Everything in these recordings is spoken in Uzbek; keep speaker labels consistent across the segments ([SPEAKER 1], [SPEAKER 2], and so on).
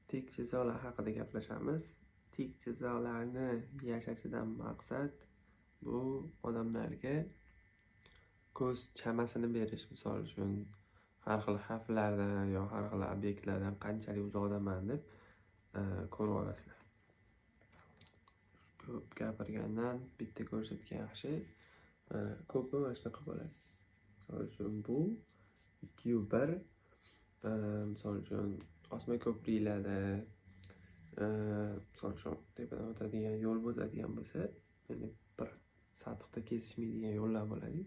[SPEAKER 1] Tik chizoqlar haqida gaplashamiz. Tik chizoqlarni yashashidan maqsad bu odamlarga ko'z chamasini berish. Misol uchun har xil xavflardan yo har xil obyektlardan qanchalik uzoqdaman deb ko'rib olasizlar. Ko'p gapirgandan bitta ko'rsatgan yaxshi. Ko'pi mana shunaqa bo'ladi. Misol uchun bu 2:1. Misol uchun osma ko'priklarda misol uchun tepadan o'tadigan yo'l bo'ladigan bo'lsa, ya'ni bir satiqda kesishmaydigan yo'llar bo'ladi.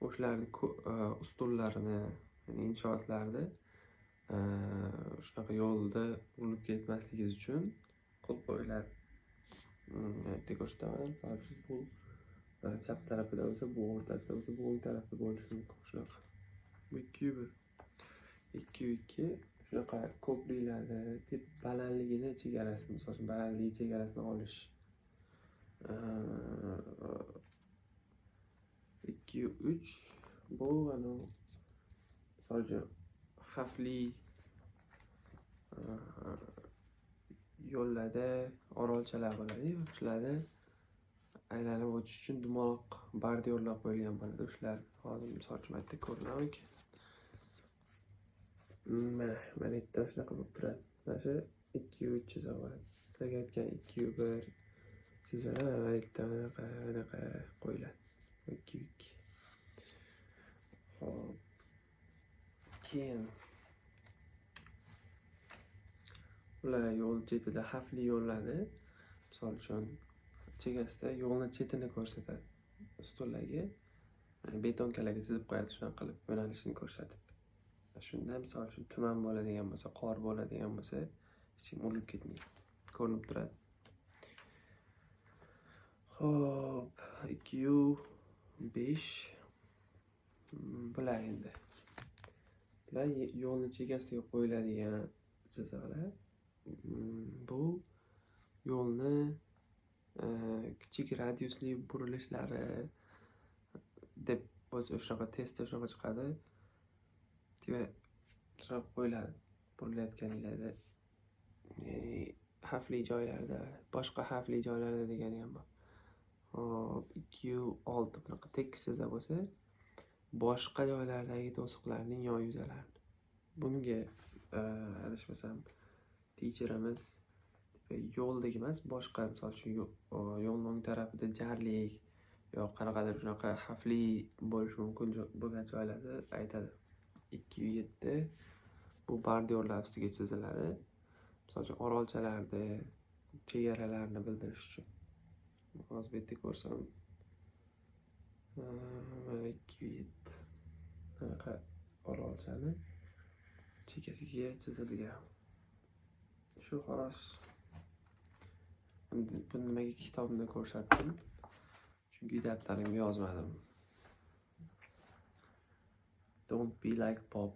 [SPEAKER 1] O'shalarni ustunlarini, ya'ni inshootlarda shunaqa yo'lda urilib ketmasligingiz uchun qilib qo'yiladi. Bitta ko'rsataman. Misol uchun bu chap tarafida bo'lsa, bu o'rtasida bo'lsa, bu o'ng tarafda bo'lishi mumkin. Shunaqa. Bu 2:1. 2:2 shunaqa ko'priklarda balandligini chegarasini, misol uchun balandligi chegarasini olish. 2:3 bu misol uchun xavfli yo'llarda orolchalar bo'ladi. Shularda aylanib o'tish uchun dumaloq bordyorlar qo'yilgan bo'ladi. Shular hozir misol uchun bitta ko'rinaman. Mana bitta shunaqa bo'lib turadi. Mana shu 2:3 chizoq bo'ladi. Sizlarga aytgan 2:1 chizoqlar mana bitta anaqa qo'yiladi. 2:2. Xo'p. Keyin ular yo'l chetida xavfli yo'llarni, misol uchun chegasida yo'lni chetini ko'rsatadi. Ustunlarga betonkalarga chizib qo'yadi, shunaqa qilib yo'nalishini ko'rsatib. Shunda misol uchun tuman bo'ladigan bo'lsa, qor bo'ladigan bo'lsa, hech kim urilib ketmaydi. Ko'rinib turadi. Xo'p, 2:5 bular endi. Bular yo'lni chegasiga qo'yiladigan chizoqlar. Bu yo'lni kichik radiusli burilishlari deb o'zi shunaqa testda shunaqa chiqadi. Shunaqa qo'yiladi. Burilayotganlarda xavfli joylarda, boshqa xavfli joylarda degani ham bor. Hop, 2:6 bunaqa tekis chizoq bo'lsa, boshqa joylardagi to'siqlarning yon yuzalarini. Bunga adashmasam teacherimiz yo'ldagi emas, boshqa misol uchun yo'lning o'ng tarafida jarlik yo qanaqadir shunaqa xavfli bo'lishi mumkin bo'lgan joylarda aytadi. 2:7 bu bordyorlar ustiga chiziladi. Misol uchun orolchalarda chegaralarni bildirish uchun. Hozir bu yerda ko'rsam, mana 2:7 anaqa orolchani chegasiga chizilgan. Shu xolos. Buni nimaga kitobimda ko'rsatdim? Chunki daftarimga yozmadim. Don't be like Pop.